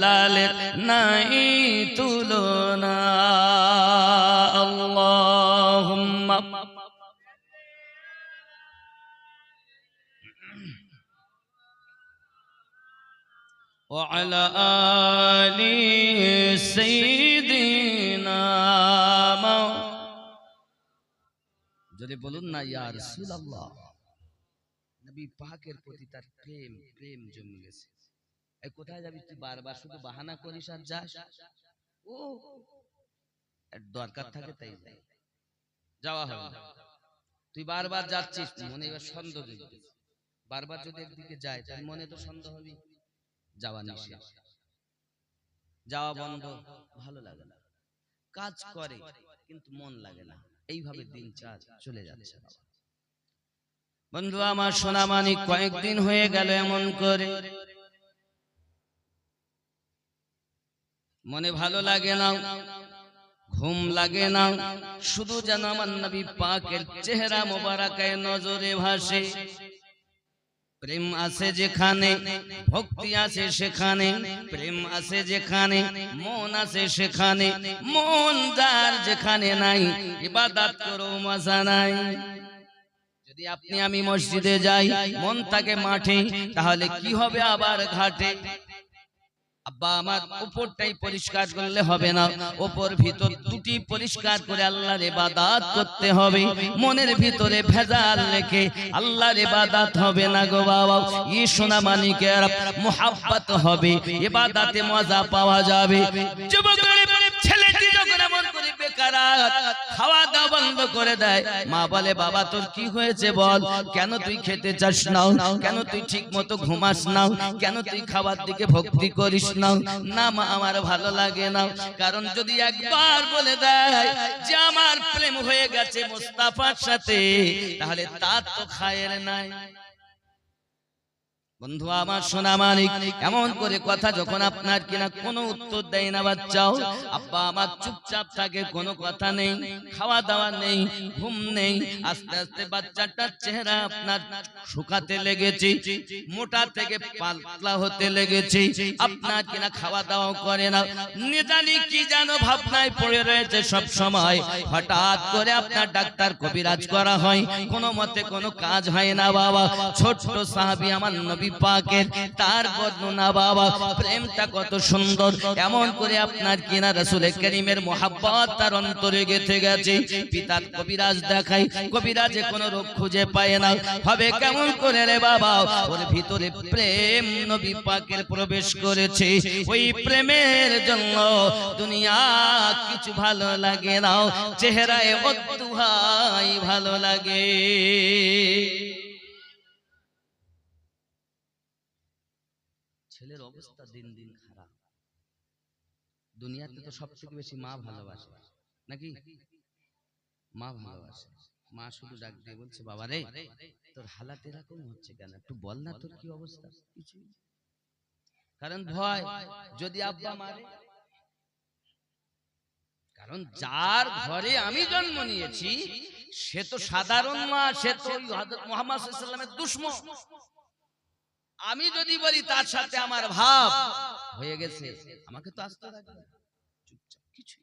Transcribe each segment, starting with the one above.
লালের নাই তুলনা আল্লাহুম্মা ওয়া আলা আলি সাইয়্যিদিনা যদি বলুন না ইয়া রাসূলুল্লাহ নবী পাকের প্রতি তার প্রেম জমে গেছে। এই কোথায় যাবি তুই? বারবার শুধু বাহানা করিস আর যাস। ও দরকার থাকে তাই যাই, যাওয়া হবে না। তুই বারবার যাচ্ছিস, মনে এবার সন্দেহ জুগবে। বারবার যদি একদিকে যায় তার মনে তো সন্দেহ হবে। যাওয়া নিষেধ, যাওয়া বন্ধ, ভালো লাগে না। কাজ করে কিন্তু মন লাগে না। এইভাবে দিন চলে যাচ্ছে। বন্ধু আমার সোনা মানিক, কয়েকদিন হয়ে গেল এমন করে মনে ভালো লাগে না, ঘুম লাগে না, শুধু যেন আমার নবী পাকের চেহারা মোবারকায় নজরে ভাসে। প্রেম আছে যেখানে, ভক্তি আছে সেখানে, প্রেম আছে যেখানে, মন আছে সেখানে, মন যার যেখানে নাই ইবাদত করো মজা নাই। যদি আপনি আমি মসজিদে যাই, মন থাকে মাঠে, তাহলে কি হবে আবার ঘাটে? আব্বা আমার উপরটাই পরিষ্কার করলে হবে না, উপর ভিতর দুটি পরিষ্কার করে আল্লাহর ইবাদত করতে হবে। মনের ভিতরে ভেজাল রেখে আল্লাহর ইবাদত হবে না গো বাবা। ই সোনা মানিকের মুহাব্বত হবে, ইবাদতে মজা পাওয়া যাবে। যুবকের ছেলেটি যখন এমন করে বেকারাত খাওয়া দাওয়া বন্ধ করে দেয়, মা বলে বাবা তোর কি হয়েছে বল, কেন তুই খেতে চাস না, কেন তুই ঠিক মতো ঘুমাস না, কেন তুই খাবার দিকে ভক্তি করিস না? না মা আমার ভালো লাগে না। কারণ যদি একবার বলে দেয় যে আমার প্রেম হয়ে গেছে মুস্তাফার সাথে, তাহলে তার তো খায়ের নাই। বন্ধু আমার সোনা মানিক, এমন করে কথা যখন আপনার কিনা কোনো উত্তর দেয় না বাচ্চাও, আব্বা আমার চুপচাপ থাকে, কোনো কথা নেই, খাওয়া দাওয়া নেই, ঘুম নেই, আস্তে আস্তে বাচ্চাটার চেহারা আপনার শুকাতে লেগেছে, মোটা থেকে পাতলা হতে লেগেছে, আপনার কিনা খাওয়া দাওয়া করে না, নিজানি কি যেন ভাবনায় পড়ে রয়েছে সব সময়। হঠাৎ করে আপনার ডাক্তার কবিরাজ করা হয়, কোনো মতে কোনো কাজ হয় না বাবা। ছোট্ট সাহাবী আমার নবী পাকের, তার বর্ণনা বাবা, প্রেমটা কত সুন্দর। এমন করে আপনার কিনা রাসূল করিমের মুহাব্বত তার অন্তরে গেঁথে গেছে। পিতার কবিরাজ দেখায়, কবিরাজে কোনো রোগ খুঁজে পায় না। হবে কেমন করে রে বাবা? ওর ভিতরে প্রেম নবী পাকের প্রবেশ করেছে। ওই প্রেমের জন্য দুনিয়া কিছু ভালো লাগে না, চেহারায় অদ্দুহাই ভালো লাগে। ছেলের অবস্থা দিন দিন খারাপ। দুনিয়াতে তো সবথেকে বেশি মা ভালোবাসে নাকি? মা ভালোবাসে। মা শুধু ডাক দিয়ে বলছে বাবা রে তোর হালাত এরকম হচ্ছে কেন, একটু বল না তোর কি অবস্থা। কিছু কারণ ভয়, যদি আব্বা মারে, কারণ যার ঘরে আমি জন্ম নিয়েছি সে তো সাধারণ মা, সে তো হযরত মুহাম্মদ সাল্লাল্লাহু আলাইহি ওয়াসাল্লামের দুশমন। আমি যদি বলি তার সাথে আমার ভাব হয়ে গেছে, আমাকে তো আসতে লাগবে চুপচাপ কিছু।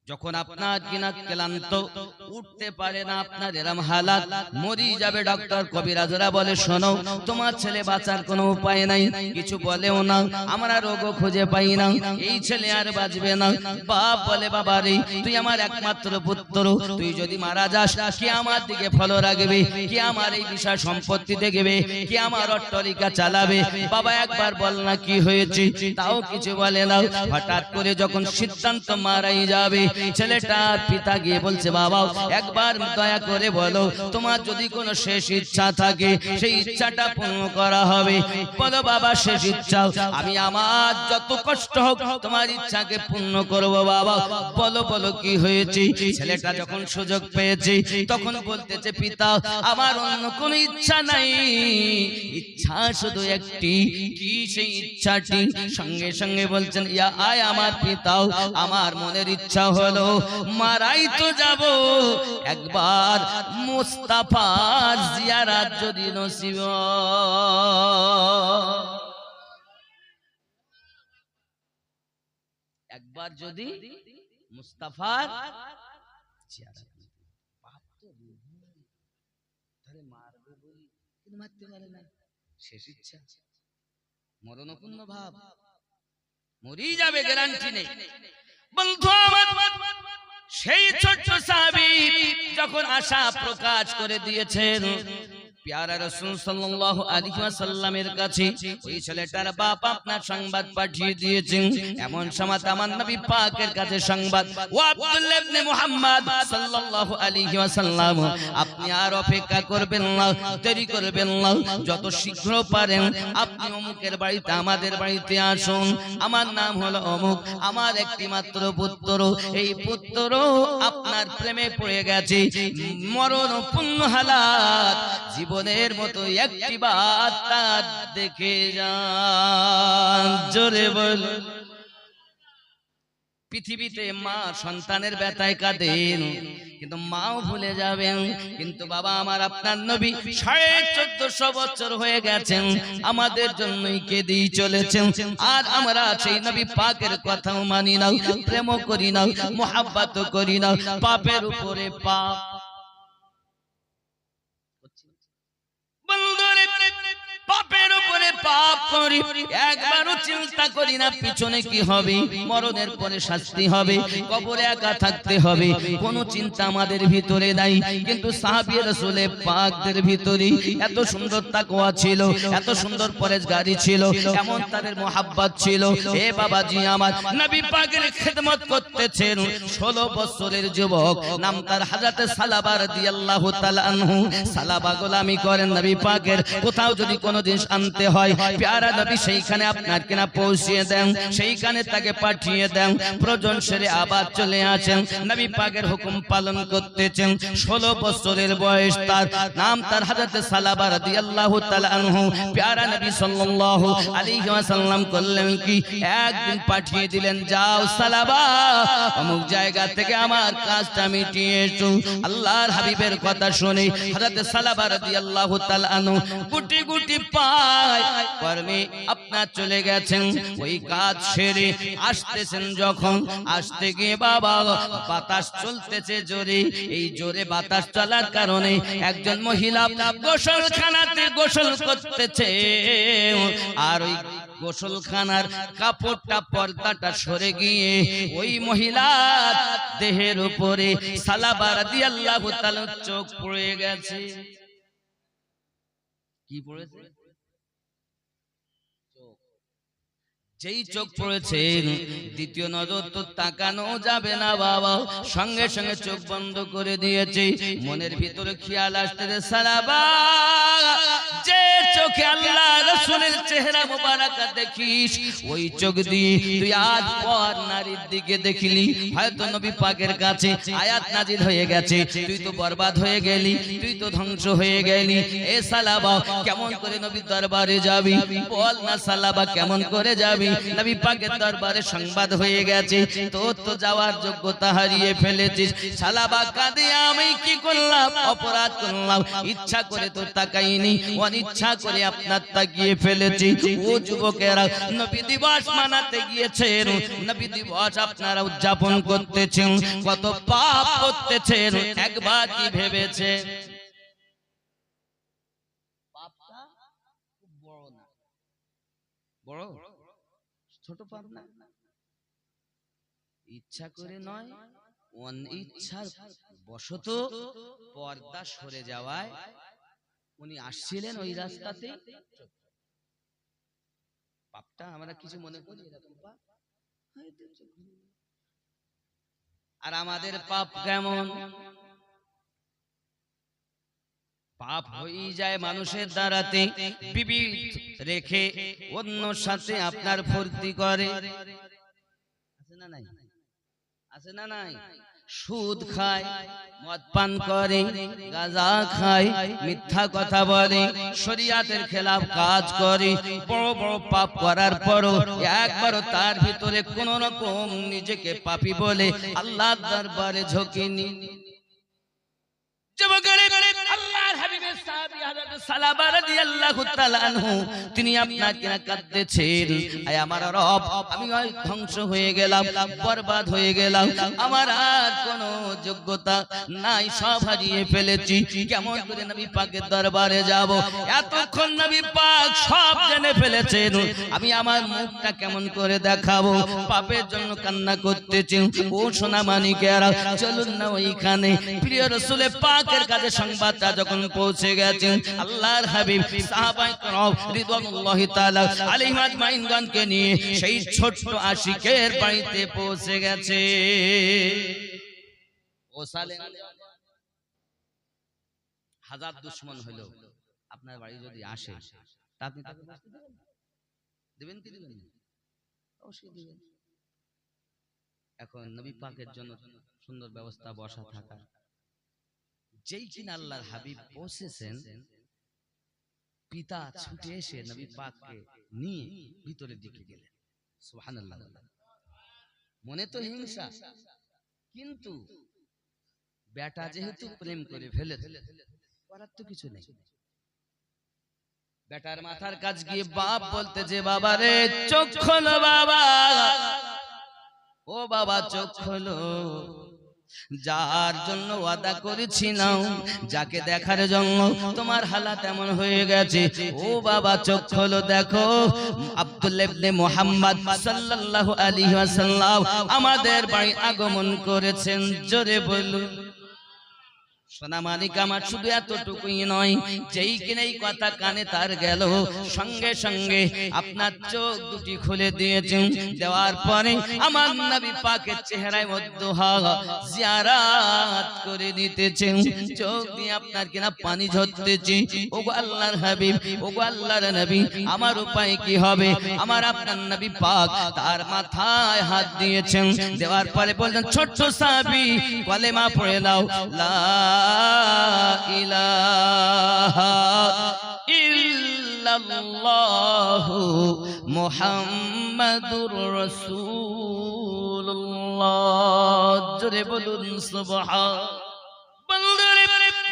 যখন আপনার কিনা ক্লান্ত, উঠতে পারে না, আপনার এরম হালাত, মরি যাবে, ডক্টর কবিরাজরা বলে শোনো তোমার ছেলে বাঁচার কোনো উপায় নাই, কিছু বলেও না, আমরা রোগও খুঁজে পাই না, এই ছেলে আর বাঁচবে না। বাপ বলে বাবা রে তুই আমার একমাত্র পুত্র, তুই যদি মারা যাস কি আমার দিকে ফলো রাখবে, কি আমার এই বিষয় সম্পত্তি দেখবে, কি আমার অট্টালিকা চালাবে? বাবা একবার বল না কি হয়েছে, তাও কিছু বলে না। হঠাৎ করে যখন সিদ্ধান্ত মারাই যাবে, ছেলেটার পিতা গিয়ে বলছে বাবা একবার দয়া করে বলো তোমার যদি কোনো শেষ ইচ্ছা থাকে সেই ইচ্ছাটা পূর্ণ করা হবে। বলো বাবা শেষ ইচ্ছা, আমি আমার যত কষ্ট হোক তোমার ইচ্ছাকে পূর্ণ করব বাবা। বলো বলো কি হয়েছে? ছেলেটা যখন সুযোগ পেয়েছে তখন বলতেছে পিতা আমার অন্য কোনো ইচ্ছা নাই, ইচ্ছা শুধু একটি। কি সেই ইচ্ছাটি? সঙ্গে সঙ্গে বলছেন ইয়া আয় আমার পিতা, আমার মনের ইচ্ছা হলো মারাই তো যাব, একবার মুস্তাফার জিয়ারত যদি নসিব। একবার যদি মুস্তাফার মারবে বলি কিন্তু মারতে পারে না, শেষ ইচ্ছা মরণপূর্ণ ভাব, মরি যাবে, গ্যারান্টি নেই। বন্ধু আমার, সেই ছোট্ট সাহাবী যখন আশা প্রকাশ করে দিয়েছেন প্যারা রাসূল সাল্লাল্লাহু আলাইহি ওয়াসাল্লামের কাছে, ওই ছেলেটার বাপ আপনার সংবাদ পাঠিয়ে দিয়েছেন। এমন সময় আমার নবী পাকের কাছে সংবাদ, ও আব্দুল্লাহ ইবনে মুহাম্মদ সাল্লাল্লাহু আলাইহি ওয়াসাল্লাম, আপনি আর অপেক্ষা করবেন না, দেরি করবেন না, যত শীঘ্র পারেন আপনি অমুকের বাড়িতে, আমাদের বাড়িতে আসুন। আমার নাম হলো অমুক, আমার একটি মাত্র পুত্র, এই পুত্র আপনার প্রেমে পড়ে গেছে, মরণপূর্ণ হালাত, জীবনের মতো একটি বার তার দেখে যান। জোরে বল। পৃথিবীতে মা সন্তানের ব্যথায় কাঁদেন, কিন্তু মাও ভুলে যাবেন, কিন্তু বাবা আমার আপনার নবী 1450 বছর হয়ে গেছেন, আমাদের জন্যই কেঁদেই চলেছেন। আর আমরা সেই নবী পাকের কথাও মানি না, প্রেমও করি না, মুহাব্বতও করি না, পাপের উপরে পাপ। পাপের উপরে পাপ করি, একবারও চিন্তা করি না পিছনে কি হবে, মরণের পরে শাস্তি হবে, কবরে একা থাকতে হবে, কোনো চিন্তা আমাদের ভিতরে নাই। কিন্তু সাহাবী রাসূলে পাকদের ভিতরে এত সুন্দর তাকওয়া ছিল, এত সুন্দর পরেজগারি ছিল, এমন তাদের মুহাব্বত ছিল। এ বাবাজি আমার, নবী পাকের খেদমত করতেছেন 16 বছরের যুবক, নাম তার হযরত সালাবা রাদিয়াল্লাহু তাআলা আনহু। সালাবা গোলামি করেন নবী পাকের, কোথাও যদি কোনো জিনিস আনতে হয় প্যারা নবী সেইখানে আপনার কিনা পৌঁছিয়ে দেন, সেইখানে তাকে পাঠিয়ে দেন, প্রয়োজন সেরে আবার চলে আসেন, নবী পাকের হুকুম পালন করতেছেন। 16 বছরের বয়স তার, নাম তার হযরত সালাবা রাদিয়াল্লাহু তাআলা আনহু। প্যারা নবী সাল্লাল্লাহু আলাইহি ওয়াসাল্লাম করলেন কি, একদিন পাঠিয়ে দিলেন, যাও সালাবা অমুক জায়গা থেকে আমার কাজটা মিটিয়ে এসো। আল্লাহর হাবিবের কথা শুনে হযরত সালাবা রাদিয়াল্লাহু তাআলা আনহু গুটি গুটি পায় কর্মে আপনার চলে গেছেন, ওই কাজ সেরে আসতেছেন। যখন আসতে গিয়ে বাবা বাতাস চলতেছে জোরে, এই জোরে বাতাস চলার কারণে একজন মহিলা গোসলখানাতে গোসল করতেছে, আর ওই গোসলখানার কাপড়টা, পর্দাটা সরে গিয়ে ওই মহিলার দেহের উপরে সালাবা রাদিয়াল্লাহু তাআলা চোখ পড়ে গেছে। কি পড়েছে? যেই চোখ পড়েছে, দ্বিতীয় নজর তো তাকানো যাবে না বাবা, সঙ্গে সঙ্গে চোখ বন্ধ করে দিয়েছে। মনের ভিতরে খেয়াল আসতেছে, সালাবা যে চোখে আল্লাহ রাসূলের চেহারা মোবারক দেখিস, ওই চোখ দিয়ে তুই আজ পর নারীর দিকে দেখলি, হয়তো নবী পাকের কাছে আয়াত নাজিল হয়ে গেছে, তুই তো বরবাদ হয়ে গেলি, তুই তো ধ্বংস হয়ে গেলি। এ সালাবা কেমন করে নবীর দরবারে যাবি? বল না সালাবা, কেমন করে যাবি? নবী পাকের দরবারে সংবাদ হয়ে গেছে, তোর তো যাওয়ার যোগ্যতা হারিয়ে ফেলেছিস। সালাবা কাঁদে, আমি কি করলাম? অপরাধ করলাম, ইচ্ছা করে তো তাকাইনি, অনিচ্ছা করে আপনার তাকিয়ে ফেলেছি। ও যুবকেরা, নবী দিবস মানাতে গিয়েছেন, নবী দিবস আপনারা উদযাপন করতেছেন, কত পাপ করতেছেন, একবার কি ভেবেছে? পাপটা খুব বড় না, বড় ছোট পাপ না, ইচ্ছা করে নয়, অনিচ্ছার বশত পর্দা সরে যাওয়ায় উনি আসছিলেন ওই রাস্তাতে, পাপটা আমরা কিছু মনে করি এরকম পাপ। আর আমাদের পাপ কেমন? পাপ হয়ে যায় মানুষের দ্বারাতে, বিবি রেখে অন্য সাথে আপনার ফুর্তি করে, আছে না নাই? আছে না নাই? সুদ খায়, মদ পান করে, গাঁজা খায়, মিথ্যা কথা বলে, শরীয়তের খেলাফ কাজ করে, বড় বড় পাপ করার পরও একবারও তার ভিতরে কোন রকম নিজেকে পাপী বলে আল্লাহর দরবারে ঝোঁকেনি। আল্লাহর হাবিবের সাহাবী হযরত সালাবা রাদিয়াল্লাহু তাআলা আনহু তিনি আপনাকে কাঁদতেছেন, আয় আমার রব আমি ধ্বংস হয়ে গেলাম, বরবাদ হয়ে গেলাম, আমার আর কোনো যোগ্যতা নাই, সব হারিয়ে ফেলেছি, কেমন করে নবী পাকের দরবারে যাব? এতক্ষণ নবী পাক সব জেনে ফেলেছেন, আমি আমার মুখটা কেমন করে দেখাবো? পাপের জন্য কান্না করতেছি। ও সোনা মানিকেরা, চলুন না ওইখানে প্রিয় রাসূল পাকের কাছে সংবাদটা যখন পৌঁছে গেছে, আল্লাহর হাবিব সাহাবায়ে কেরাম রিদওয়ানুল্লাহি তাআলা আলাইহিম আজমাইনগণকে নিয়ে সেই ছোট্ট আশিকের বাড়িতে পৌঁছে গেছে। ও সালে হাজার দুশমন হলো আপনার বাড়ি যদি আসে, তা আপনি তাকে বসতে দেবেন কি দিবেন না? অবশ্যই দিবেন। এখন নবী পাকের জন্য সুন্দর ব্যবস্থা, বসা থাকা। যেই কিনা আল্লাহর হাবিব পৌঁছেছেন, পিতা ছুটে এসে নবী পাককে নিয়ে ভিতরের দিকে গেলেন। সুবহানাল্লাহ। মনে তো হিংসা, কিন্তু বেটা যেহেতু প্রেম করে ফেলেছে, করার তো কিছু নেই। বেটার মাথার কাজ গিয়ে বাপ বলতে যে, বাবা রে চোখ খোলো বাবা, ও বাবা চোখ খোলো, যার জন্য ওয়াদা করেছিলাম, যাকে দেখার জন্য তোমার হালাত এমন হয়ে গেছে, ও বাবা চোখ খোলো, দেখো আব্দুল্লাহ ইবনে মুহাম্মদ সাল্লাল্লাহু আলাইহি ওয়াসাল্লাম আমাদের বাড়ি আগমন করেছেন। জোরে বলুন। সোনা মানিক আমার শুধু এতটুকুই নয়, যেই কিনা এই কথা কানে তার গেল, সঙ্গে সঙ্গে আপনার চোখ দুটি খুলে দিয়েছেন। দেওয়ার পরে আমার নবী পাকের চেহারায় মধ্যহা জিয়ারত করে দিতেছেন। চোখ দিয়ে আপনার কিনা পানি ঝরতেছে। ওগো আল্লাহর হাবিব, ওগো আল্লাহর নবী, আমার উপায় কি হবে? আমার আপনার নবী পাক তার মাথায় হাত দিয়েছেন। দেওয়ার পরে বললেন, ছোট্ট সাহাবী কলেমা পড়ে দাও, লা ইলাহা ইল্লাল্লাহু মুহাম্মাদুর রাসূলুল্লাহ। জোরে বলুন সুবহান।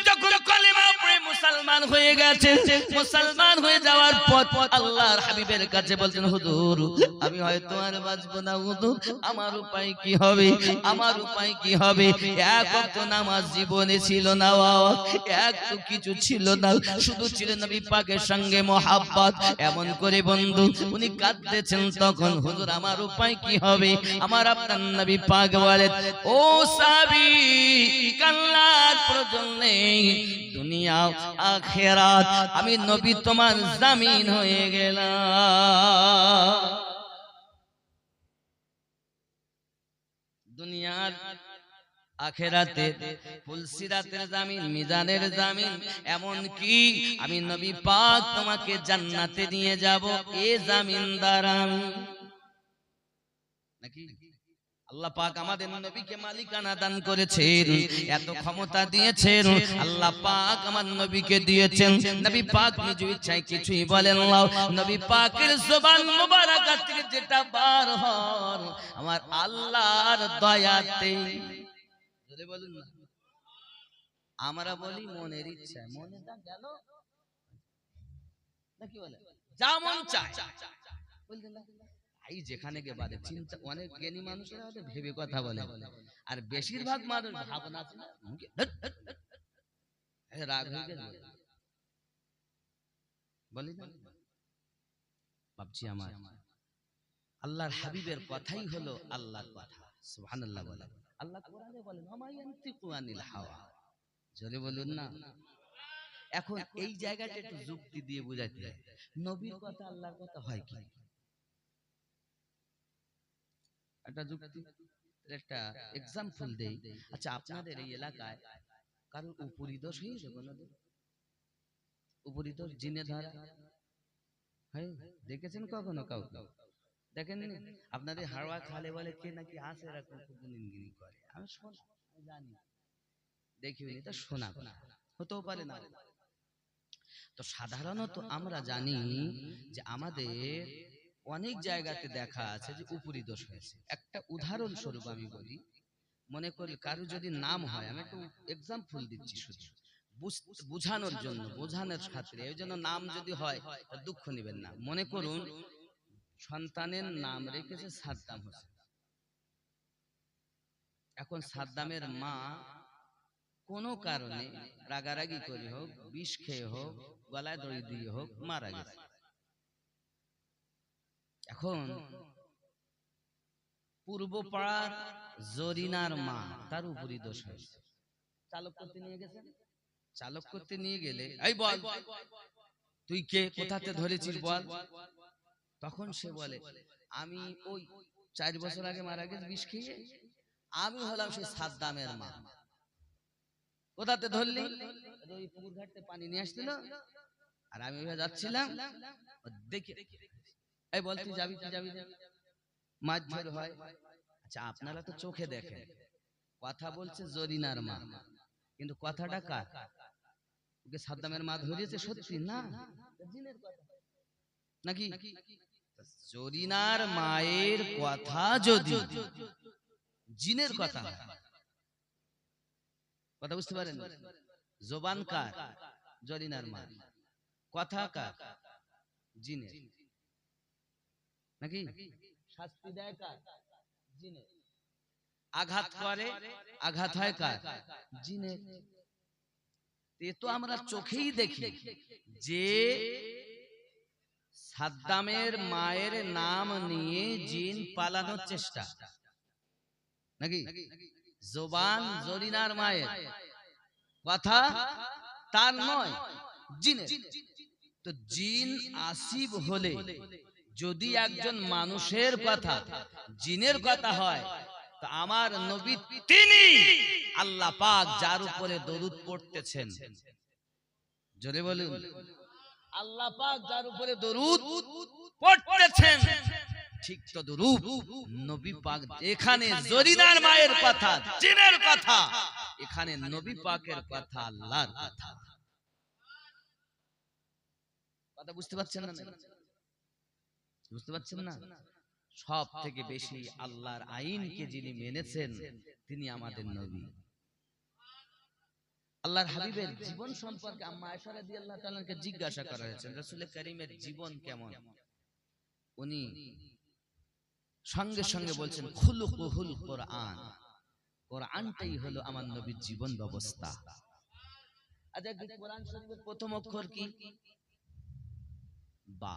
যখন কলেমা পড়ে মুসলমান হয়ে গেছে, মুসলমান হয়ে যাওয়ার পর আল্লাহর হাবিবের কাছে বলছেন, হুজুর আমি হয়তো আর বাঁচবো না, হুজুর আমার উপায় কি হবে? আমার উপায় কি হবে? এক ওয়াক্ত নামাজ জীবনে ছিল না, এক তো কিছু ছিল না, শুধু ছিল নবী পাকের সঙ্গে মহাব্বত। এমন করে বন্ধু উনি কাঁদতেছেন, তখন হুজুর আমার উপায় কি হবে? আমার আপনার নবী পাক বলেন, ও সাহাবী কান্নার প্রয়োজন নেই, দুনিয়া আখিরাত আমি নবী তোমার জামিন হয়ে গেলাম। দুনিয়ার আখিরাতে ফুলসিরাতের জামিন, মিজানের জামিন, এমন কি আমি নবী পাক তোমাকে জান্নাতে নিয়ে যাব, এ জামিনদার আমি। নাকি আল্লাহ পাক আমাদের নবীকে মালিকানা দান করেছেন, এত ক্ষমতা দিয়েছেন আল্লাহ পাক আমার নবীকে দিয়েছেন। নবী পাক নিজ ইচ্ছায় কিছুই বলেন না, নবী পাকের জবান মুবারাকা থেকে যেটা বার হয় আমার আল্লাহর দয়াতে। যদি বলুন না, আমরা বলি মনের ইচ্ছা, মনেটা গেল নাকি বলে যা মন চায় বললেন না। এই যেখানে গে বাদে চিন্তা, অনেক জ্ঞানী মানুষেরা ভেবে কথা বলে, আর বেশিরভাগ মানুষ ভাবনা রাগ হয়ে গেল বলি না। ভাবছি আমার আল্লাহর হাবিবের কথাই হলো আল্লাহর কথা। সুবহানাল্লাহ বলে আল্লাহ কোরআনে বলেন, ওমা ইয়ানতিকু আনিল হাওয়া। জোরে বলুন না। এখন এই জায়গাটা একটু যুক্তি দিয়ে বুঝাইতে হয়, নবীর কথা আল্লাহর কথা হয় কি? একটা যুক্তি, একটা এক্সাম্পল দেই। আচ্ছা আপনাদের এই এলাকায় কারোর উপরিদোষ হয়েছে? কোনদিন উপরিদোষ জিনে ধরা হয় দেখেছেন কখনো? কাউকে দেখেন? আপনাদের হাওয়া খালে বলে কে নাকি আসে এরকম গুনগুনি করে, আমি শোনা, আমি জানি, দেখিনি, তো শোনা হতেও পারে না। তো সাধারণত আমরা জানি যে আমাদের অনেক জায়গাতে দেখা আছে যে উপরি দোষ হয়েছে। একটা উদাহরণ স্বরূপ আমি বলি, মনে করি কারো যদি নাম হয়, আমি একটু এক্সাম্পল দিচ্ছি শুধু, বুঝানোর জন্য, বোঝানোর খাতিরে। এই জন্য নাম যদি হয় দুঃখ নেবেন না। মনে করুন সন্তানের নাম রেখেছে সাদ্দাম হোসেন। এখন সাদ্দামের মা কোনো কারণে রাগারাগি করে হোক, বিষ খেয়ে হোক, গলায় দড়ি দিয়ে হোক মারা গেছে। এখন পূর্বপাড়ার জরিনার মা তার উপরই দোষ হয়েছে। চালক করতে নিয়ে গেছে, চালক করতে নিয়ে গেলে এই বল তুই কে, কোথাতে ধরেছিস বল। তখন সে বলে আমি ওই 4 বছর আগে মারা গেছে বিষ খেয়ে, আমি হলাম সেই সাদ্দামের মা। কোথাতে ধরলি? ওই পুকুর ঘাটতে পানি নিয়ে আসছিল আর আমি যাচ্ছিলাম দেখে। এই বল তুই যাবি, তুই যাবি, মাছ ধর হয়। আচ্ছা আপনারা তো চোখে দেখেন, কথা বলছে জরিনার মা, কিন্তু কথাটা কার? ওকে সাদ্দামের মা ধরেছে সত্যি না জিনের কথা নাকি? জরিনার মায়ের কথা যদি জিনের কথা, কথা বুঝতে পারেন? জবান কার? জরিনার মা। কথা কার? জিনের নাকি? শাস্তি দেয় কার? জিনের। আঘাত করে, আঘাত হয় কার? জিনের। এ তো আমরা চোখেই দেখি যে সাদ্দামের মায়ের নাম নিয়ে জিন পালানোর চেষ্টা নাকি? জবান জরিনার মায়ের, কথা তার নয়, জিনের। তো জিন আসিব হলে যদি একজন মানুষের কথা জিনের কথা হয়, তো আমার নবী তিনি আল্লাহ পাক যার উপরে দরুদ পড়তেছেন, জোরে বলুন আল্লাহ পাক যার উপরে দরুদ পড়তেছেন, ঠিক তো দরুদ নবী পাক। এখানে জরিনার মায়ের কথা জিনের কথা, এখানে নবী পাকের কথা আল্লাহর কথা। কথা বুঝতে পারছেন না? বুঝতে পারছেন না? সব থেকে বেশি আল্লাহর আইনকে যিনি মেনেছেন তিনি আমাদের নবী। আল্লাহর হাবিবের জীবন সম্পর্কে আম্মা আয়েশা রাদিয়াল্লাহু তাআলাকে জিজ্ঞাসা করা হয়েছে, রাসূল কারীমের জীবন কেমন? উনি সঙ্গে সঙ্গে বলছেন খুলুকুল কোরআন, কোরআনটাই হলো আমার নবীর জীবন ব্যবস্থা। আচ্ছা কোরআন শরীফের প্রথম অক্ষর কি? বা।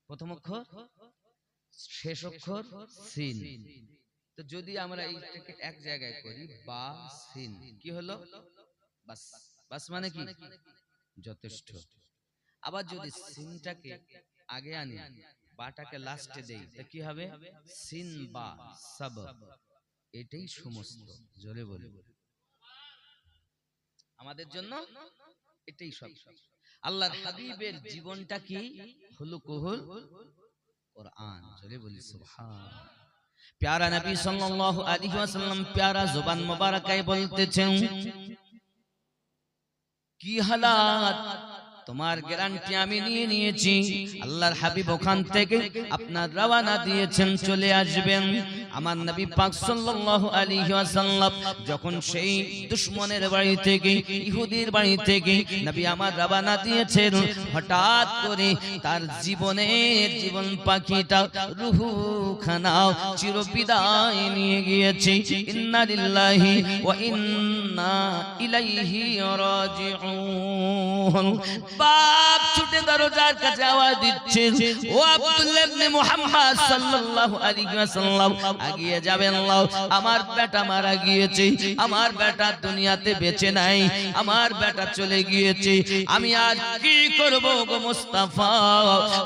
প্রথম অক্ষর, শেষ অক্ষর সিন। তো যদি আমরা এইটাকে এক জায়গায় করি বা সিন, কি হলো? বাস। বাস মানে কি? যথেষ্ট। আবার যদি সিনটাকে আগে আনি, বাটাকে লাস্টে দেই, তো কি হবে? সিন বা সব, এটাই সমস্ত। জোরে বলি আমাদের জন্য এটাই সব। আল্লাহর হাবিবের জীবনটা কি? খুলুকুল কোরআন। জোরে বলি সুবহান। প্যারা নবী সাল্লাল্লাহু আলাইহি ওয়াসাল্লাম প্যারা জবান মোবারকায় বলতেছেন, কি হালাত তোমার গ্যারান্টি আমি নিয়ে নিয়েছি। আল্লাহর হাবিব ওখান থেকে আপনার রওনা দিয়েছেন, চলে আসবেন। আমার নবী পাক সাল্লাল্লাহু আলাইহি ওয়াসাল্লাম যখন সেই দুশমনের বাড়ি থেকে, ইহুদির বাড়ি থেকে নবী আমার রওনা দিয়েছেন, হঠাৎ করে তার জীবন পাখিটা রূহু খানাও চিরবিদায় নিয়ে গিয়েছে। ইন্না লিল্লাহি ওয়া ইন্না ইলাইহি রাজিউন। বাপ ছুটে দরজার কাছে আওয়াজ দিচ্ছে, ও আব্দুল্লাহ ইবনে মুহাম্মদ সাল্লাল্লাহু আলাইহি ওয়াসাল্লাম আগিয়ে যাবেন। আমার বেটা মারা গিয়েছে, আমার বেটা দুনিয়াতে বেঁচে নাই, আমার বেটা চলে গিয়েছে। আমি আজ কি করব গো মুস্তাফা?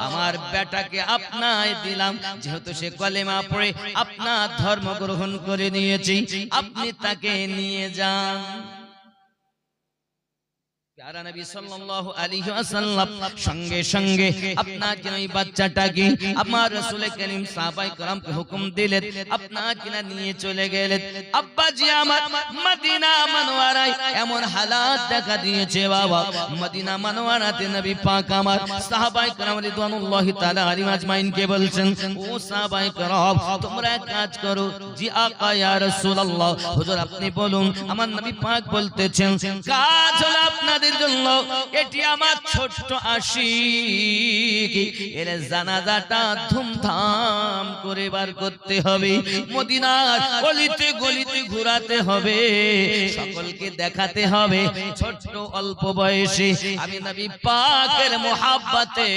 আমার বেটাকে আপনায় দিলাম, যেহেতু সে কলেমা পড়ে আপনার ধর্ম গ্রহণ করে নিয়েছে, আপনি তাকে নিয়ে যান। প্যারা নবী সাল্লাল্লাহু আলাইহি ওয়াসাল্লাম সঙ্গে সঙ্গে আপনার কিনা এই বাচ্চাটাকে আমার রাসূল করিম সাহাবায়ে কেরামকে হুকুম দিলেন, আপনার কিনা নিয়ে চলে গেলেন। আব্বাজি আমার মদিনা মনোয়ারায় এমন হালাত দেখা দিয়েছে বাবা, মদিনা মনোয়ারাতে নবী পাক আমার সাহাবায়ে কেরাম রিদওয়ানুল্লাহি তাআলা আলাইহিম আজমাইনকে বলছেন, ও সাহাবায়ে কেরাম তোমরা এক কাজ করো। জি আকা ইয়া রাসূলুল্লাহ, হুজুর আপনি বলুন। আমার নবী পাক বলতেছেন, কাজ হলো আপনাদের জন্য, এটি আমার ছোট্ট আশিক, এর জানাজাটা ধুমধাম করে বার করতে হবে, মদিনার গলিতে গলিতে ঘোরাতে হবে, সকলকে দেখাতে হবে ছোট্ট অল্প বয়সে আমি নবী পাকের মোহাব্বতে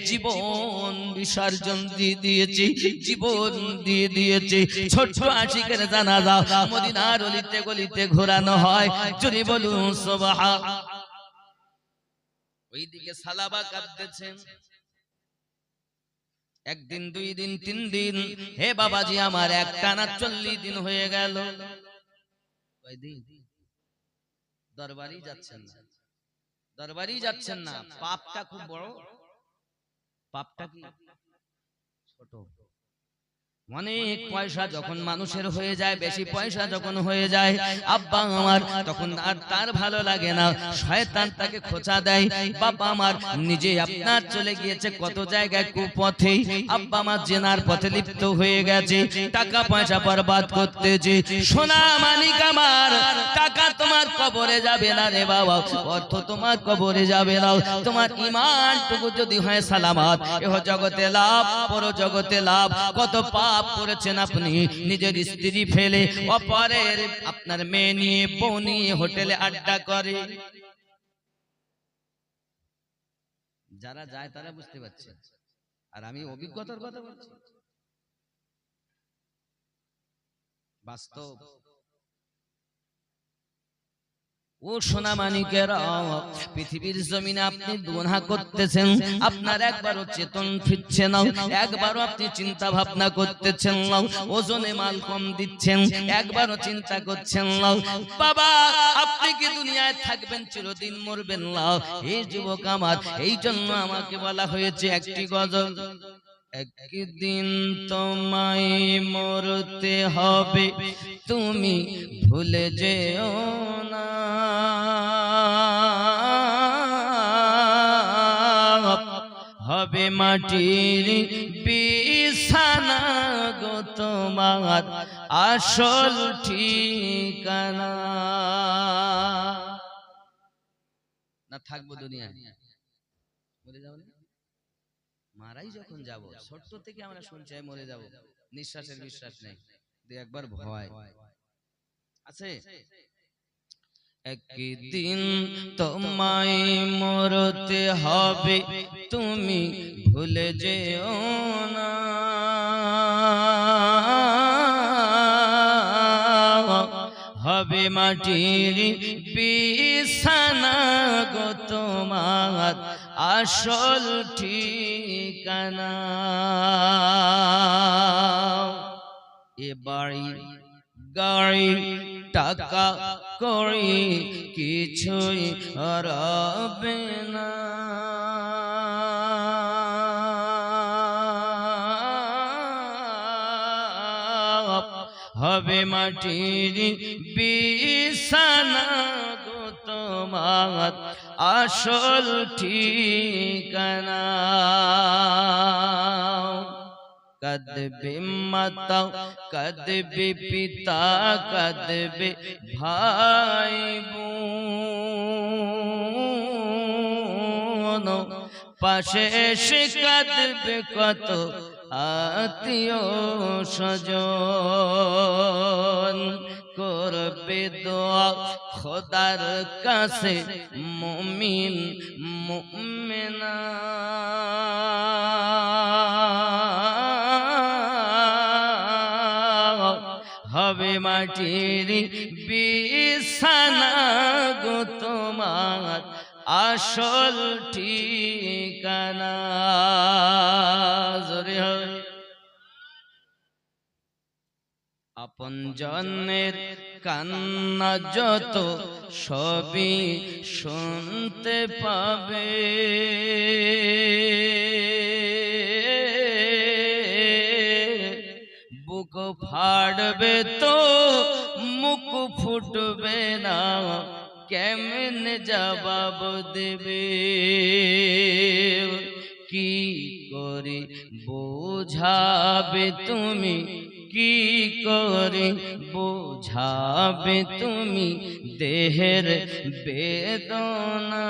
জীবন বিসর্জন দিয়ে দিয়েছি, জীবন দিয়ে দিয়েছি। ছোট্ট আশিকের জানাজা মদিনার গলিতে গলিতে ঘোরানো হয়, যদি বলুন সুবহান। ওইদিকে সালাবা কাঁদতেছেন, একদিন দুই দিন তিন দিন, হে বাবাজি আমার একটানা 40 দিন হয়ে গেল। কয়দিন? দরবারই যাচ্ছেন না, দরবারই যাচ্ছেন না। পাপটা খুব বড়, পাপটা কি ছোট? অনেক পয়সা যখন মানুষের হয়ে যায়, বেশি পয়সা যখন হয়ে যায় আব্বা আমার, তখন আর তার ভালো লাগে না, শয়তান তাকে খোঁচা দেয়। বাবা আমার নিজে আপনার চলে গিয়েছে কত জায়গায় কুপথে, আব্বা আমার জেনার পথে লিপ্ত হয়ে গেছে, টাকা পয়সা বরবাদ করতেছে। সোনা মানিক আমার, টাকা তোমার কবরে যাবে না রে বাবা, অর্থ তোমার কবরে যাবে না, তোমার ঈমানটুকু যদি হয় সালামত, এহ জগতে লাভ পর জগতে লাভ। কত পাপ করেছেন আপনি, নিজের স্ত্রী ফেলে অপরের আপনার মেয়ে নিয়ে বউ নিয়ে হোটেলে আড্ডা করে। যারা যায় তারা বুঝতে পারছে, আর আমি অভিজ্ঞতার কথা বলছি, বাস্তব। ও সোনা মানিকেরা, পৃথিবীর জমিনে আপনি গুনাহ করতেছেন, আপনার একবারও চেতন ফিরছে না, একবারও আপনি চিন্তা ভাবনা করতেছেন না, ওজনে মাল কম দিচ্ছেন, একবারও চিন্তা করছেন না। বাবা আপনি কি দুনিয়ায় থাকবেন, চিরদিন মরবেন না। এই যুবক আমার, এই জন্য আমাকে বলা হয়েছে একটি গজল, একদিন তোমায় মরতে হবে, তুমি ভুলে যেও না, হবে মাটির বিছানা গো তোমার আসল ঠিকানা। না থাকবো দুনিয়ায়, মরে যাবো না, মারাই যখন যাব, ছোট্ট থেকে আমরা শুনছি মরে যাব, নিঃশ্বাসের বিশ্বাস নেই, একবার ভয় আছে। একদিন তোমায় মরতে হবে, তুমি ভুলে যেও না, হবে মাটির বিছানা গো তোমার আসল ঠিকানা। এ বাড়ি গাড়ি টাকা করি কিছুই রবে না, হবে মাটির বিছানা গো তোমার আসল ঠিকানা। কাঁদবে মাতা, কাঁদবে পিতা, কাঁদবে ভাই বোন, পাশে এসে কাঁদবে কত আত্মীয় স্বজন, করবে দোয়া খোদার কাছে মুমিন মুমিনা, হবে মাটির বিছানা গো তোমার আসল ঠিকানা। জোরে হবে। আপনজনের কান্না যত সবই শুনতে পাবে, বুক ফাড়বে তো মুখ ফুটবে না, কেমনে জবাব দেবে? কি করে বোঝাবে তুমি, কি করে বোঝাবে তুমি দেহের বেদনা?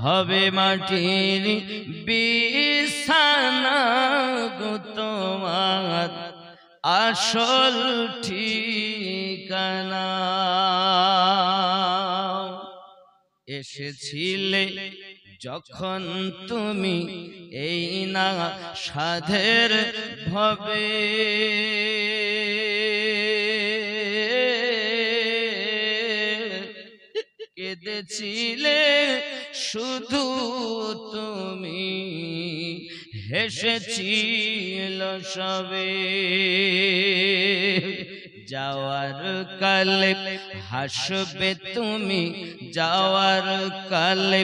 হবে মাটির বিছানা গো তোমার আসল ঠিকানা। এসেছিলে যখন তুমি এই না সাধের ভবে, কেঁদেছিলে শুধু তুমি, হেসেছিল সবে। যাওয়ার কালে হাসবে তুমি, যাওয়ার কালে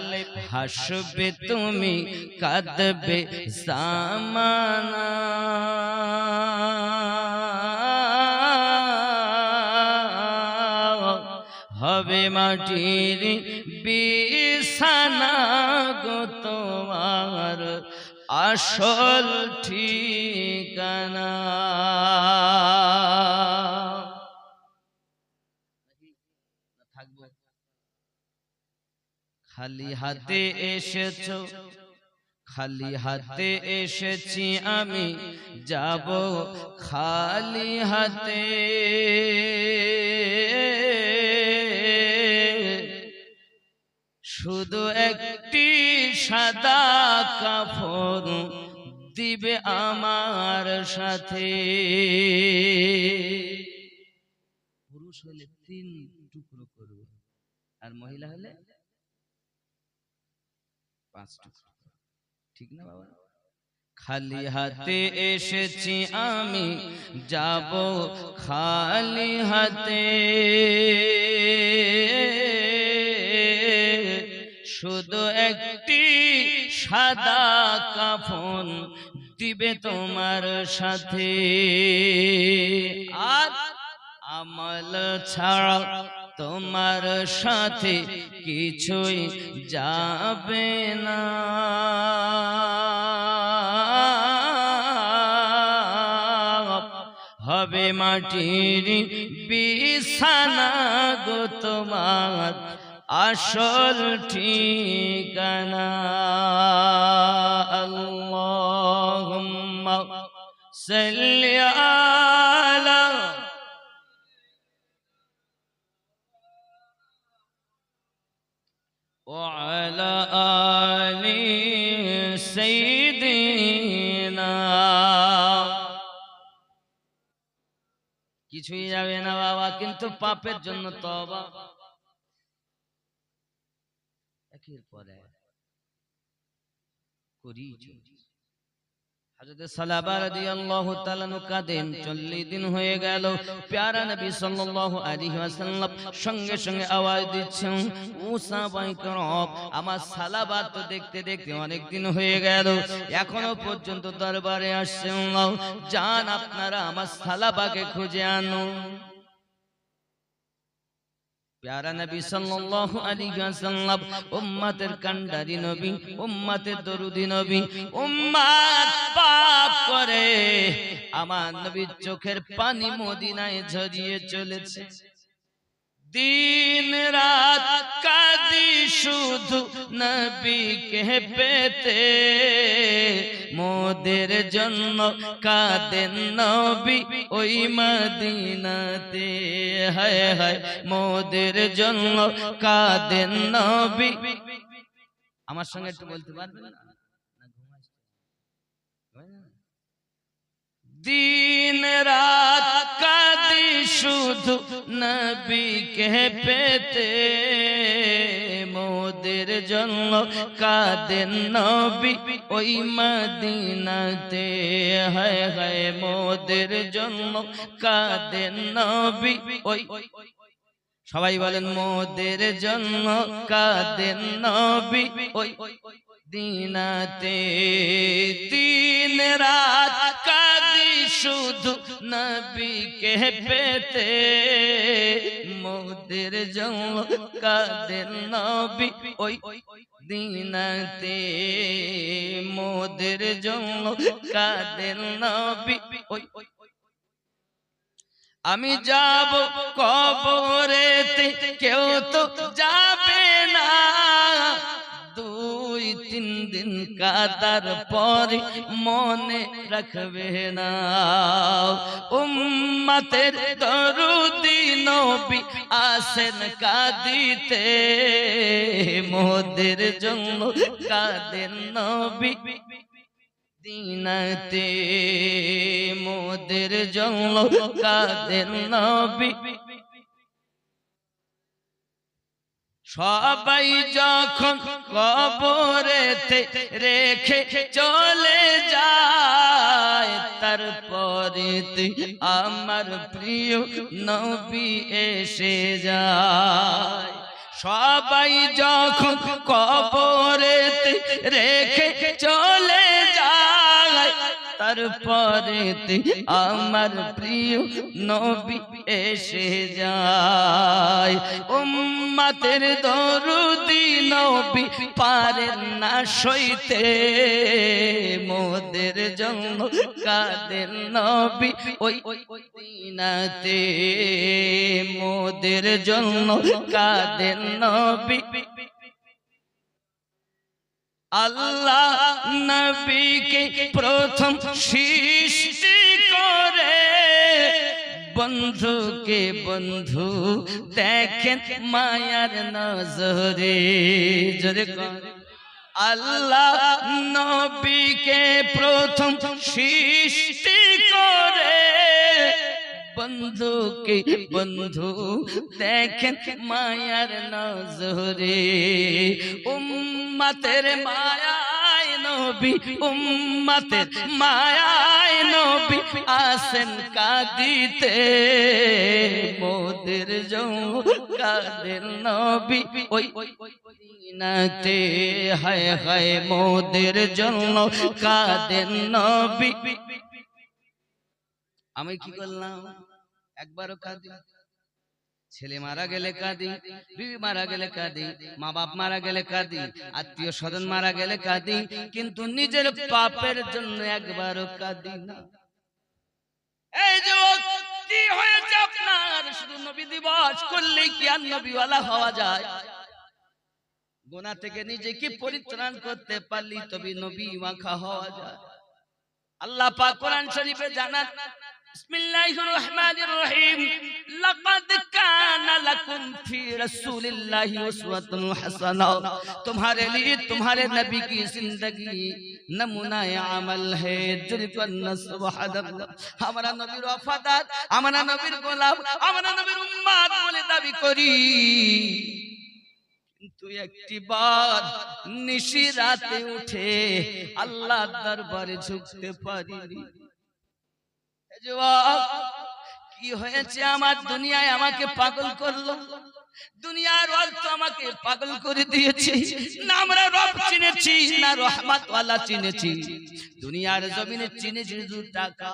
হাসবে তুমি, কাঁদবে জামানা। হবে মাটির বিছানা গো তোমার আসল ঠিকানা। খালি হাতে এসেছো, খালি হাতে এসেছি আমি, যাব খালি হাতে। শুধু একটি সাদা কাফন দিবে আমার সাথে। পুরুষ হলে 3 টুকরো করবে, আর মহিলা হলে 5 টুকরো। ঠিক না বাবা? খালি হাতে এসেছি আমি, যাব খালি হাতে। শুধু একটি সাদা কাফন দিবে তোমার সাথে, আর আমল ছাড়া তোমার সাথে কিছুই যাবে না। হবে মাটির বিছানা গো তোমার আসল ঠিকানা। আল্লাহুম্মা সাল্লি আলা ওয়া আলা আলি সাইয়্যিদিনা। কিছুই যাবে না বাবা, কিন্তু পাপের জন্য তওবা। একের পর এক করি। হযরত সালাবা রাদিয়াল্লাহু তাআলা কাঁদেন, 40 দিন হয়ে গেল। প্যারা নবী সাল্লাল্লাহু আলাইহি ওয়াসাল্লাম সঙ্গে সঙ্গে আওয়াজ দিচ্ছেন, ও সাহাবায়ে কেরাম, আমার সালাবা তো দেখতে দেখতে অনেক দিন হয়ে গেল, এখনো পর্যন্ত দরবারে আসছেন না। যান আপনারা আমার সালাবাকে খুঁজে আনুন। প্যারা নবী সাল্লাল্লাহু আলাইহি ওয়াসাল্লাম উম্মতের কান্ডারি নবী, উম্মতের দরুদি নবী। উম্মত পাপ করে, আমার নবীর চোখের পানি মদিনায় ঝরিয়ে চলেছে। দিন রাত কাঁদি শুধু নবীকে পেতে, মোদের জন্য কাঁদেন নবী ওই মদিনাতে। হায় হায়, মোদের জন্য কাঁদেন নবী। আমার সঙ্গে একটু বলতে পারবেন না? দিন রাত কাঁদি শুধু নবীকে পেতে, মোদের মোদের জন্য কাঁদেন নবী ওই মদিনাতে, হায় হায় মোদের জন্য কাঁদেন নবী ওই, সবাই বলেন মোদের জন্য কাঁদেন নবী ওই দিনাতে। দিন রাত কাঁদি শুধু নবীকে পেতে, মোদের জন্য কাঁদেন নবী ওই দিনাতে, মোদের জন্য কাঁদেন নবী ওই। আমি যাব কবরেতে কেউ তো যাবে না, 2-3 দিন কাদার পরে মনে রাখবে না। উম্মতের দরুদি নবী আসেন কাঁদিতে, মোদের জন্য কাঁদেন নবী দিনাতে, মোদের জন্য কাঁদেন নবী। সবাই যখন কবরেতে রেখে চলে যায়, তারপরে আমার প্রিয় নবী এসে যায়। সবাই যখন কবরেতে রেখে চলে যায়, তারপরে আমার প্রিয় নবী এসে যায়। উম্মতের দরুদি নবী পারেন না সইতে, মোদের জন্য কাঁদেন নবী ওই দিনাতে, মোদের জন্য কাঁদেন নবী। আল্লাহ নবীকে প্রথম সৃষ্টি করে, বন্ধুকে বন্ধু দেখেন মায়ার নজরে, জোরে আল্লাহ নবীকে প্রথম সৃষ্টি করে, বন্ধুকে বন্ধু দেখেন মায়ার নজরে। উম্মতের মায়ায় নবী, উম্মতের মায়ায় নবী আসেন কাঁদিতে, মোদের জন্য কাঁদেন নবী ওই দিনাতে, হায় হায় মোদের জন্য কাঁদেন নবী। আমি কি করলাম? একবারও কাঁদি? ছেলে মারা গেলে কাঁদি, বিবি মারা গেলে কাঁদি, মা বাপ মারা গেলে কাঁদি, আত্মীয় স্বজন মারা গেলে কাঁদি, কিন্তু নিজের পাপের জন্য একবারও কাঁদি না। এই যে কি হয়েছে আপনার? শুধু নবী দিবস করলেই কি আর নবীওয়ালা হওয়া যায়? গুনাহ থেকে নিজেকে পরিত্রাণ করতে পারলি তবে নবী মাখা হওয়া যায়। আল্লাহ পাক কোরআন শরীফে জানান, বিসমিল্লাহির রহমানির রহিম, লাকাদ কানা লাকুম ফি রাসূলিল্লাহি উসওয়াতুন হাসানা, तुम्हारे लिए तुम्हारे नबी की जिंदगी नमूना अमल है। सुबहानल्लाह। हमारा नबीर वफादार, हमारा नबीर गोलाम, हमारा नबीर उम्मत বলে দাবি করি, কিন্তু একটি বার নিশি রাতে উঠে আল্লাহর দরবারে ঝুঁকতে পারিনি। কি হয়েছে আমার? দুনিয়ায় আমাকে পাগল করলো, দুনিয়ার অর্থ আমাকে পাগল করে দিয়েছে। না আমরা রব চিনেছি, না রহমত ওয়ালা চিনেছি। দুনিয়ার জমিনে চিনেছি শুধু টাকা,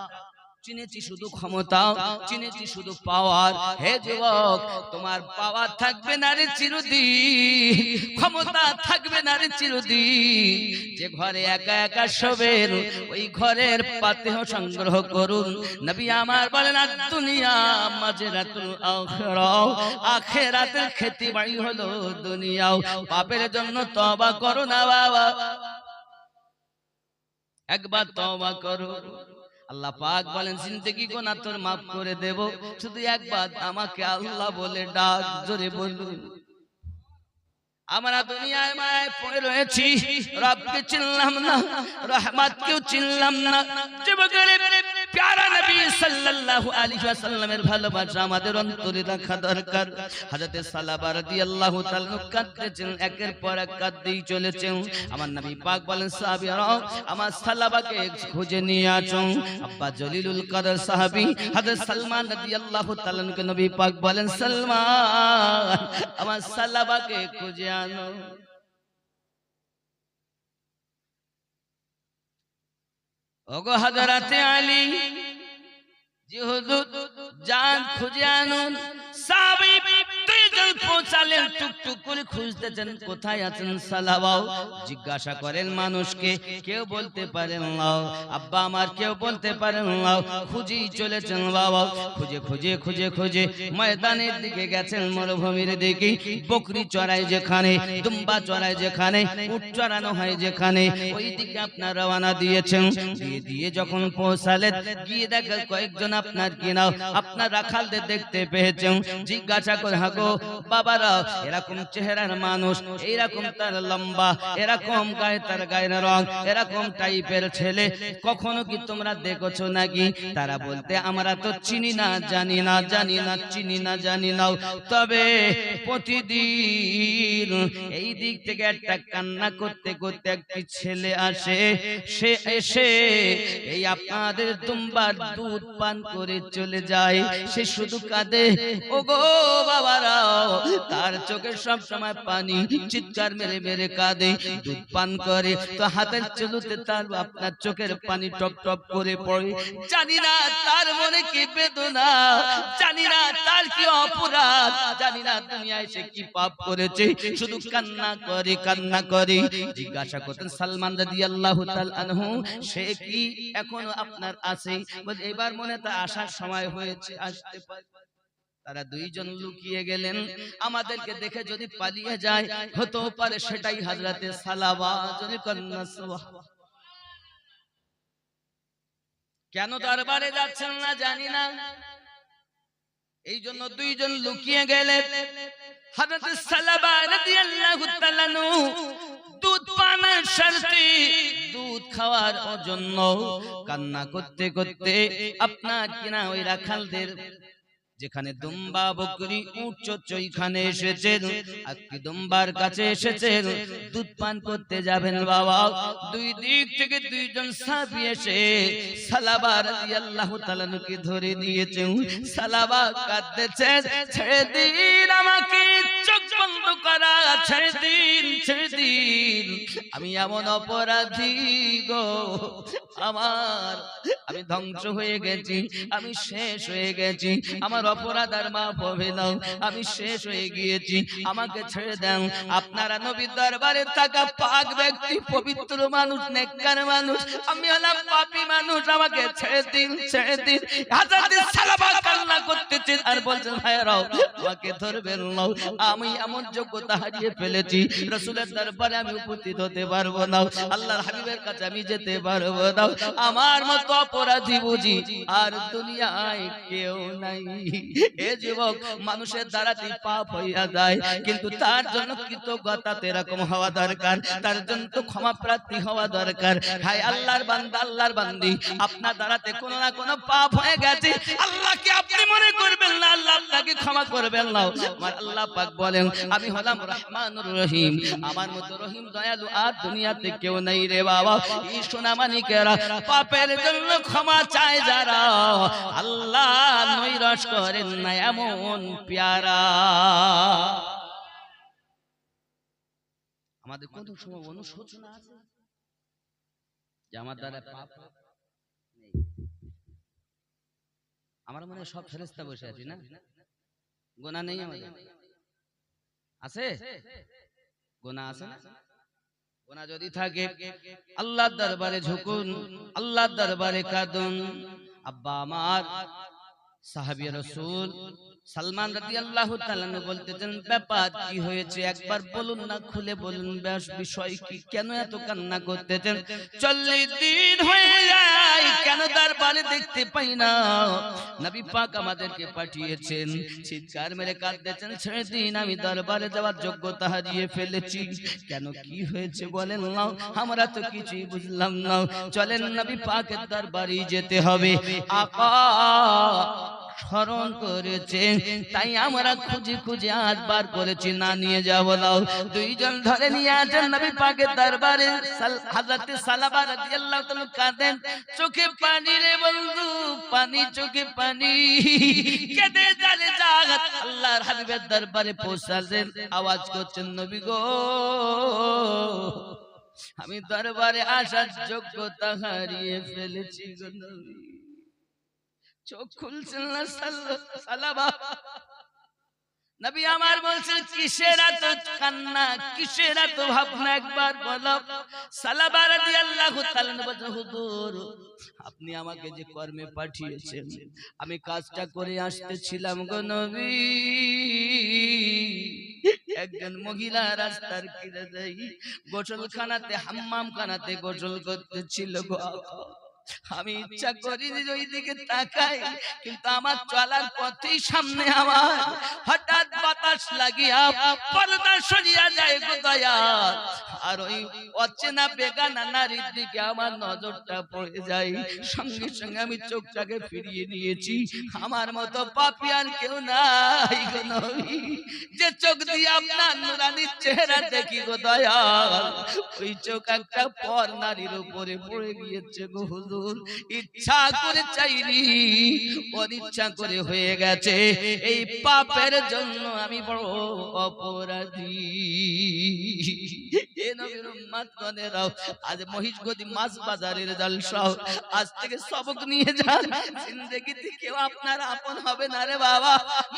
চিনেছি শুধু ক্ষমতা, চিনেছি শুধু পাওয়ার। হে যুবক, তোমার পাওয়ার থাকবে না রে চিরদিন, ক্ষমতা থাকবে না রে চিরদিন। যে ঘরে একা একা শোবেন ওই ঘরের পাতেহ সংগ্রহ করুন। নবী আমার বলেন, দুনিয়া মাজরাতুল আখিরা, আখিরাতের খেতি বাড়ি হলো দুনিয়াও। পাপের জন্য তওবা করো না বাবা, একবার তওবা করো। আল্লাহ পাক বলেন, জিন্দেগি গুনাহ তোর মাফ করে দেব, শুধু একবার আমাকে আল্লাহ বলে ডাক। জোরে বলুন। আমরা দুনিয়ায় মায়ায় পড়ে রয়েছি, রবকে চিনলাম না, রহমতকেও চিনলাম না। যুবকের প্যারা নবী সাল্লাল্লাহু আলাইহি ওয়াসাল্লামের ভালোবাসা আমাদের অন্তরে রাখা দরকার। হযরত সালাবা রাদিয়াল্লাহু তাআলা কাঁদতেছেন, একের পর এক কাঁদতেই চলেছেন। আমার নবী পাক বলেন, সাহাবীরা আমার সালাবাকে খুঁজে নিয়ে আসুন। আব্বা জলিলুল কদর সাহাবী হযরত সালমান রাদিয়াল্লাহু তাআলা কে নবী পাক বলেন, সালমান আমার সালাবাকে খুঁজে আনো। ওগো হযরতে আলী, জি হুজুর, যান খুঁজে আনুন। সাহাবী দুইজন পৌঁছালেন, টুকটুক করে খুঁজতেছেন কোথায় আছেন সালাবা। জিজ্ঞাসা করেন মানুষকে, কেউ বলতে পারেন না। আব্বা আমার কেউ বলতে পারেন না। খুঁজেই চলেছেন বাবা, খুঁজে খুঁজে খুঁজে খুঁজে ময়দানের দিকে গেছেন, মরুভূমির দিকে। বকরি চড়ায় যেখানে, দুম্বা চড়ায় যেখানে, উট চড়ানো হয় যেখানে, ওই দিকে আপনার রওনা দিয়েছেন। দিয়ে যখন পৌঁছালেন, গিয়ে দেখেন কয়েকজন আপনার কিনা আপনার রাখালদের দেখতে পেয়েছেন। জিজ্ঞাসা করে, হাগো বাবারা, এরকম চেহারার মানুষ, এইরকম তার লম্বা, এরকম গায়ে তার গায়ের রং, এরকম টাইপের ছেলে কখনো কি তোমরা দেখেছো নাকি? তারা বলতে, আমরা তো চিনি না, জানি না, জানি না, চিনি না, জানি না। তবে প্রতিদিন এই দিক থেকে একটা কান্না করতে করতে একটি ছেলে আসে, সে এসে এই আপনাদের দুম্বার দুধ পান করে চলে যায়। সে শুধু কাঁদে, ওগো বাবারা, তার চোখে সব সময় পানি, চিৎকার মেরে মেরে কাঁদে। দুধ পান করে তো হাতের চুলুতে তার আপনার চোখের পানি টপ টপ করে পড়ে। জানি না তার মনে কি বেদনা, জানি না তার কি অপরাধ, জানি না দুনিয়ায় সে কি পাপ করেছে, শুধু কান্না করে কান্না করে। জিজ্ঞাসা করতেন সালমান রাদিয়াল্লাহু তাআলা আনহু, সে কি এখনো আপনার আছে? বলে, এবার মনে তো আসার সময় হয়েছে, আসতে পারে। তারা দুইজন লুকিয়ে গেলেন, আমাদেরকে দেখে যদি পালিয়ে যায়, হতে পারে সেটাই হযরতে সালাবা। যদি কন্যা সুবহানাল্লাহ। কেন দরবারে যাচ্ছেন না জানি না, এই জন্য দুইজন লুকিয়ে গেলেন। হযরতে সালাবা রাদিয়াল্লাহু তাআলা দুধ পানের শর্তে, দুধ খাওয়ার জন্য কান্না করতে করতে আপনার কিনা ওই রাখালদের যেখানে দুম্বা বকরি উট ওইখানে এসেছেন। একটি দুম্বার কাছে এসেছেন, দুধ পান করতে যাবেন বাবা। দুই দিক থেকে দুইজন সাহাবী এসে সালাবা রাদিয়াল্লাহু তাআলা কে ধরে নিয়েছেন। সালাবা কাঁদতেছেন, ছেড়ে দিন আমাকে, চোখ বন্ধ করা, ছেড়ে দিন, ছেড়ে দিন, আমি এমন অপরাধী গো, আমি ধ্বংস হয়ে গেছি, আমি শেষ হয়ে গেছি, আমার অপরাধ আর মাফ হবে না, আমি শেষ হয়ে গিয়েছি, আমাকে ছেড়ে দেন। আপনারা নবীর দরবারে থাকা পাক ব্যক্তি, পবিত্র মানুষ, নেককার মানুষ, আমি হলাম পাপী মানুষ, আমাকে ছেড়ে দিন, ছেড়ে দিন। হযরত সালাবা কান্না করতেছেন আর বলছেন, ভাইরাও আমাকে ধরবেন না, আমি এমন যোগ্যতা হারিয়ে ফেলেছি, রাসূলের দরবারে আমি উপস্থিত হতে পারবো না, আল্লাহর হাবিবের কাছে আমি যেতে পারবো না, আমার মতো অপরাধী বুঝি আর দুনিয়ায় কেউ নাই। এ যুবক, মানুষের দ্বারাতে পাপ হইয়া যায়, কিন্তু তার জন্য কৃতজ্ঞতা এরকম হওয়া দরকার, তার জন্য তো ক্ষমা প্রার্থী হওয়া দরকার। হায় আল্লাহর বান্দা, আল্লাহর বান্দি, আপনার দ্বারাতে কোনো না কোনো পাপ হয়ে গেছে, আল্লাহকে আপনি মনে করবেন না, আল্লাহ আপনাকে ক্ষমা করবেন না। আমার আল্লাহ পাক বলেন, আমি হলাম রহমানুর রহিম, আমার মতো রহিম দয়ালু আর দুনিয়াতে কেউ নাই রে বাবা। এই সোনামানিকেরা, পাপের জন্য ক্ষমা চায় যারা, আল্লাহ নৈরাশ করেন না এমন প্যারা। আমাদের কত সময় অনুশোচনা আছে যে আমার দ্বারা পাপ নেই। আমার মনে সব ফেরেশতা বসে আছি না, গুনাহ নেই আমাদের, আছে গুনাহ আছে না? গুনাহ যদি থাকে আল্লাহর দরবারে ঝুঁকুন, আল্লাহর দরবারে কাঁদুন। আব্বা আমার সাহাবী রাসূল সালমান রাদিয়াল্লাহু তাআলা বলতেছেন, ব্যাপার কি হয়েছে একবার বলুন না, খুলে বলুন, বিষয় কি, কেন এত কান্না করতেছেন? 40 দিন হয়ে যায়, কেন দরবারে দেখতে পাই না? নবী পাক আমাদেরকে পাঠিয়েছেন, চিৎকার মেরে কাঁদতেছেন, ছেড়ে দিন, আমি দরবারে যাওয়ার যোগ্যতা হারিয়ে ফেলেছি। কেন, কি হয়েছে বলেন না, আমরা তো কিছুই বুঝলাম না। চলেন নবী পাকের দরবারে যেতে হবে। আকা স্মরণ করেছে, তাই আমরা খুঁজে খুঁজে আজ বার করেছি, না নিয়ে যাব না। দুইজন ধরে নিয়ে আসেন নবী পাকের দরবারে। হযরত সালাবা রাদিয়াল্লাহু তাআলা কাঁদেন, চোখে পানি রে বন্ধু, পানি, চোখে পানি, কেঁদে জালে জাগাত আল্লাহর হাবিবের দরবারে পৌঁছালেন। আওয়াজ করছেন, নবী গো, আমি দরবারে আসার যোগ্যতা হারিয়ে ফেলেছি গো নবী। চোখ খুলছেন না সালাবা। নবী আমার বলছেন, কিসের এত কান্না, কিসের এত ভাবনা, একবার বলো। সালাবা রাদিয়াল্লাহু তাআলা বলেন, হুজুর আপনি আমাকে যে কর্মে পাঠিয়েছেন, আমি কাজটা করে আসতেছিলাম গো নবী। একজন মহিলা রাস্তার কিনারে গোসলখানাতে, হাম্মামখানাতে গোসল করতেছিল গো। আমি ইচ্ছা করিনি ওই দিকে তাকাই, কিন্তু আমার চলার পথেই সামনে আমার হঠাৎ বাতাস লাগিয়া পর্দা সরিয়া যায় গো দয়াল। আর ওই অচেনা বেগানা নারীর দিকে আমার নজরটা পড়ে যায়। সঙ্গে সঙ্গে আমি চোখটাকে ফিরিয়ে নিয়েছি। আমার মতো পাপী আর কেউ নাই গো নবী, যে চোখ দিয়ে আপনার নুরানি চেহারা দেখি গো দয়াল। ওই চোখ একটা পর নারীর উপরে পড়ে গিয়েছে গো হুজুর। ইচ্ছা করে চাইনি, অনিচ্ছা করে হয়ে গেছে। এই পাপের জন্য আমি বড় অপরাধী। এ নবীর উম্মতগণেরাও, আজ মহিষগদি মাছ বাজারের জলসা, আজ থেকে সবক নিয়ে যান। জিন্দেগিতে কেউ আপনার আপন হবে না রে বাবা।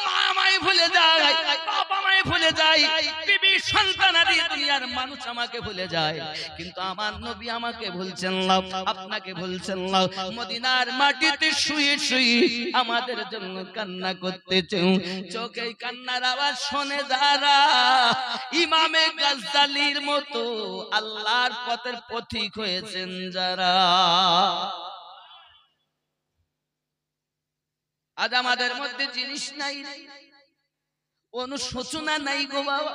মা আমায় ভুলে যায়, বাবা আমায় ভুলে যায়, বিবি সন্তান আদি দুনিয়ার মানুষ আমাকে ভুলে যায়, কিন্তু আমার নবী আমাকে ভুলছেন না, আপনাকে ভুলছেন না। মদিনার মাটিতে শুয়ে শুয়ে আমাদের জন্য কান্না করতেছে। চোখে কান্নার আওয়াজ শোনে যারা, ইমামে গাজ্জালির মতো আল্লাহর পথের পথিক হয়েছেন যারা। আজ আমাদের মধ্যে জিনিস নাই, অনুশোচনা নাই গো বাবা,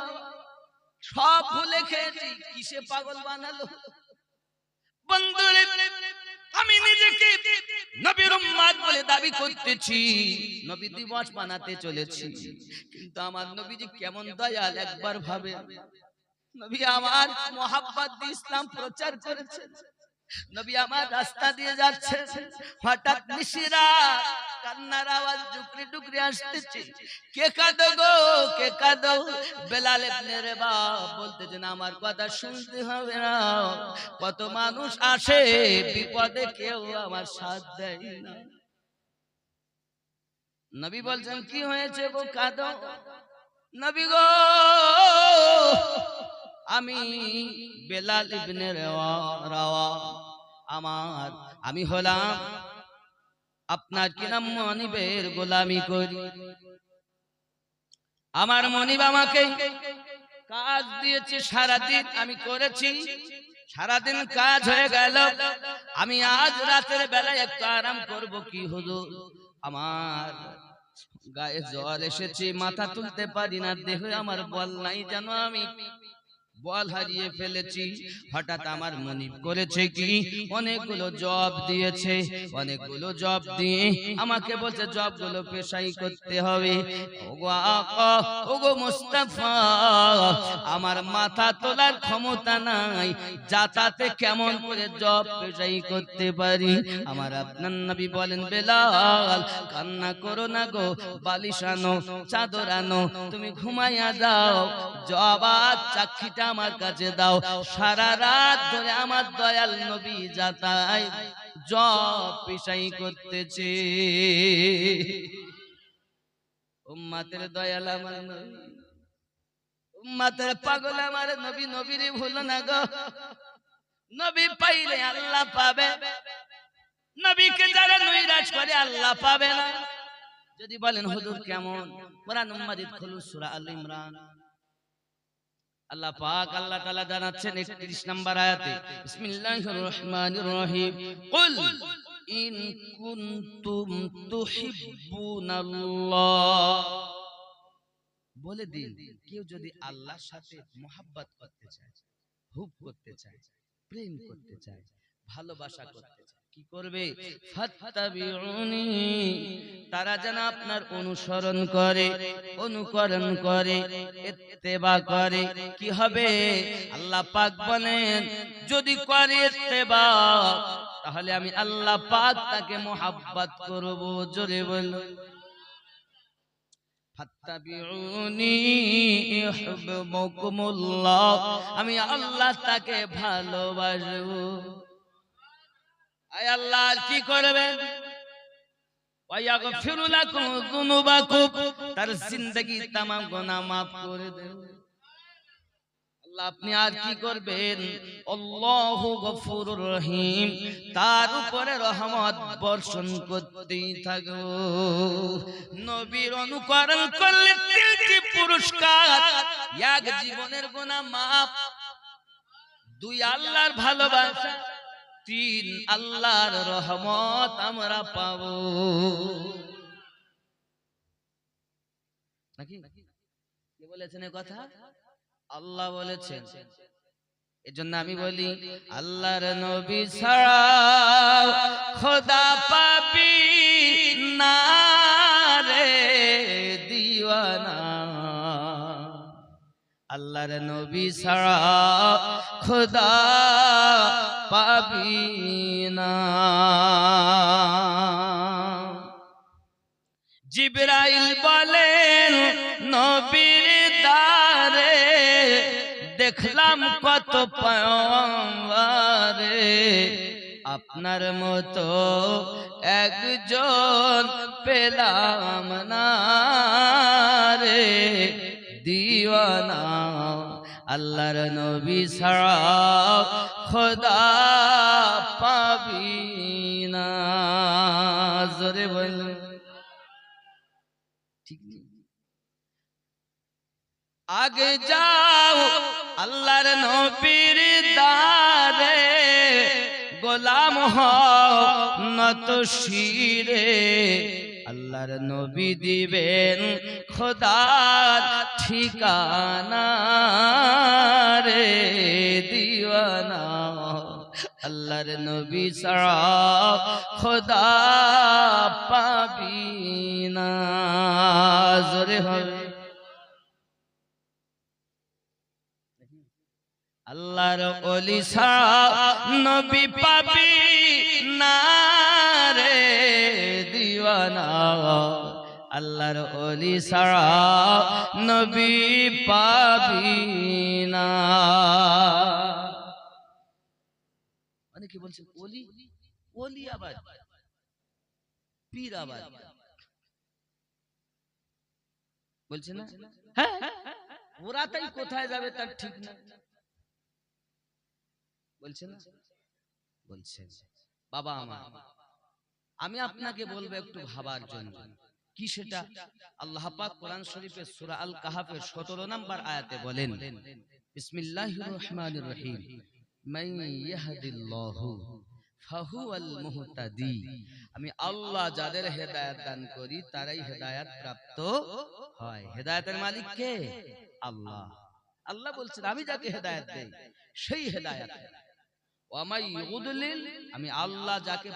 সব ভুলে খেয়েছি। কিসে পাগল বানালো বন্ধুরে? আমি নিজেকে নবীর উম্মত বলে দাবি করতেছি, নবী দিবস বানাতে চলেছি, কিন্তু আমার নবীজি কেমন দয়াল একবার ভাবে। নবী আমার মোহাব্বত দিয়ে ইসলাম প্রচার করেছেন, নবী আমার রাস্তা দিয়ে যাচ্ছে, হঠাৎ নিশিরা কান্নার আওয়াজ টুকরি টুকরি আসতেছে। কে কাঁদো গো, কে কাঁদো? বেলাল ইবনে রাবাহ বলতেছেন, আমার কথা শুনতে হবে না, কত মানুষ আসে বিপদে, কেউ আমার সাথ দেয় না। নবী বলছেন, কি হয়েছে গো, কাঁদো? নবী গো, আমি বেলাল ইবনে রাবাহ, আমি হলাম আপনার কি নাম মনিবের গোলামি করি। আমার মনিব আমাকে কাজ দিয়েছে, সারাদিন আমি করেছি, সারাদিন কাজ হয়ে গেল, আমি আজ রাতের বেলায় একটু আরাম করব। কি হুজুর, আমার গায়ে জ্বর এসেছে, মাথা তুলতে পারি না, দেহে আমার বল নাই, যেন আমি বল হারিয়ে ফেলেছি। হঠাৎ আমার মনিব করেছে কি, অনেকগুলো জব দিয়েছে, অনেকগুলো জব দিয়ে আমাকে বলছে জবগুলো পেশাই করতে হবে। ওগো আকা, ওগো মুস্তাফা, আমার মাথা তোলার ক্ষমতা নাই, যাতাতে কেমন করে জব পেশাই করতে পারি। আমার আপনার নবী বলেন, বেলাল কান্না করো না গো, বালিশ আনো, চাদর আনো, তুমি ঘুমাইয়া যাও, জব আর চাকরিটা আমার কাছে দাও। সারা রাত ধরে আমার দয়াল নবী যাতাই জব পেশাই করতেছে। উম্মতের দয়াল আমার নবী, উম্মতের পাগল আমার নবী, নবীরে ভুলো না গো। নবী পাইলে আল্লাহ পাবে, নবীকে যারা নৈরাশ করে আল্লাহ পাবে না। যদি বলেন হুজুর কেমন, কোরআন মাজিদ খুলুন সূরা আল ইমরান। আল্লাহ পাক আল্লাহ তাআলা জানাচ্ছেন 31 নম্বর আয়াতে, বিসমিল্লাহির রহমানির রহিম, কুল ইন কুনতুম তুহিব্বুনাল্লাহ, বলে দিন কেউ যদি আল্লাহর সাথে মোহাব্বত করতে চায়, হুব করতে চায়, প্রেম করতে চায়, ভালোবাসা করতে চায়, কি করবে? ফাত্তাবিউনি, তারা যেন আপনার অনুসরণ করে, অনুকরণ করে, ইত্তেবা করে। কি হবে? আল্লাহ পাক বলেন যদি করে ইত্তেবা, তাহলে আমি আল্লাহ পাক তাকে মোহাব্বত করব। জোরে বলুন, ফাত্তাবিউনি ইউহিব্বুকুমুল্লাহ, আমি আল্লাহ তাকে ভালোবাসবো। আয় আল্লাহ কি করবেন? ওয়ায়াগফিরু লাকুম যুনুবাকুম, তার জিন্দেগি तमाम গুনাহ maaf করে দেন। আল্লাহ আপনি আর কি করবেন? আল্লাহু গফুরুর রহিম, তার উপরে রহমত বর্ষণ করতেই থাকো। নবীর অনুকরণ করলে 3টি পুরস্কার: এক জীবনের গুনাহ maaf, 2 আল্লাহর ভালোবাসা, 3 আল্লাহর রহমত আমরা পাবো। নাকি কে বলেছেন এই কথা? আল্লাহ বলেছেন। এজন্য আমি বলি আল্লাহর নবী ছাড়া খোদা পাবি না রে দিওয়ানা, আল্লাহর নবী ছাড়া খোদা পাবি না। জিবরাইল বলেন নবীর দারে দেখলাম কত পয়গম্বরে, আপনার মতো একজন পেলাম না রে দিওয়ানা, আল্লাহর নবী ছাড়া খোদা পাবি না। জোরে বলুন ঠিক নেই? আগে যাও আল্লাহর নবীর দারে, গোলাম হও নত শিরে, আল্লাহর নবী দিবেন খোদার ঠিকানা রে দিওয়ানা, আল্লাহর নবী ছাড়া খোদা পাবি না। জোরে হবে আল্লাহর ওলি ছাড়া নবী পাবি না রে দিওয়ানা, আল্লাহর ওলি ছাড়া নবী পাবি না। মানে কি বলছে? ওলি, ওলি আবার পীর আবার বলছে না? হ্যাঁ, ওরা তাই কোথায় যাবে তার ঠিক না, বলছে না? বলছে বাবা আমার, আমি আপনাকে বলবো একটু ভাবার জন্য। কি সেটা? আল্লাহ পাক কোরআন শরীফে সূরা আল কাহাফের 17 নম্বর আয়াতে বলেন, বিসমিল্লাহির রহমানির রহিম, মান ইয়াহদিল্লাহু ফাহুয়াল মুহতাদি, আমি আল্লাহ যাদের হেদায়েত দান করি তারাই হেদায়েত প্রাপ্ত হয়। হেদায়েতের মালিক কে? আল্লাহ। আল্লাহ বলছেন আমি যাকে হেদায়েত দেই সেই হেদায়েত। ওয়া মাই ইউদলিল, আমি আল্লাহ যাকে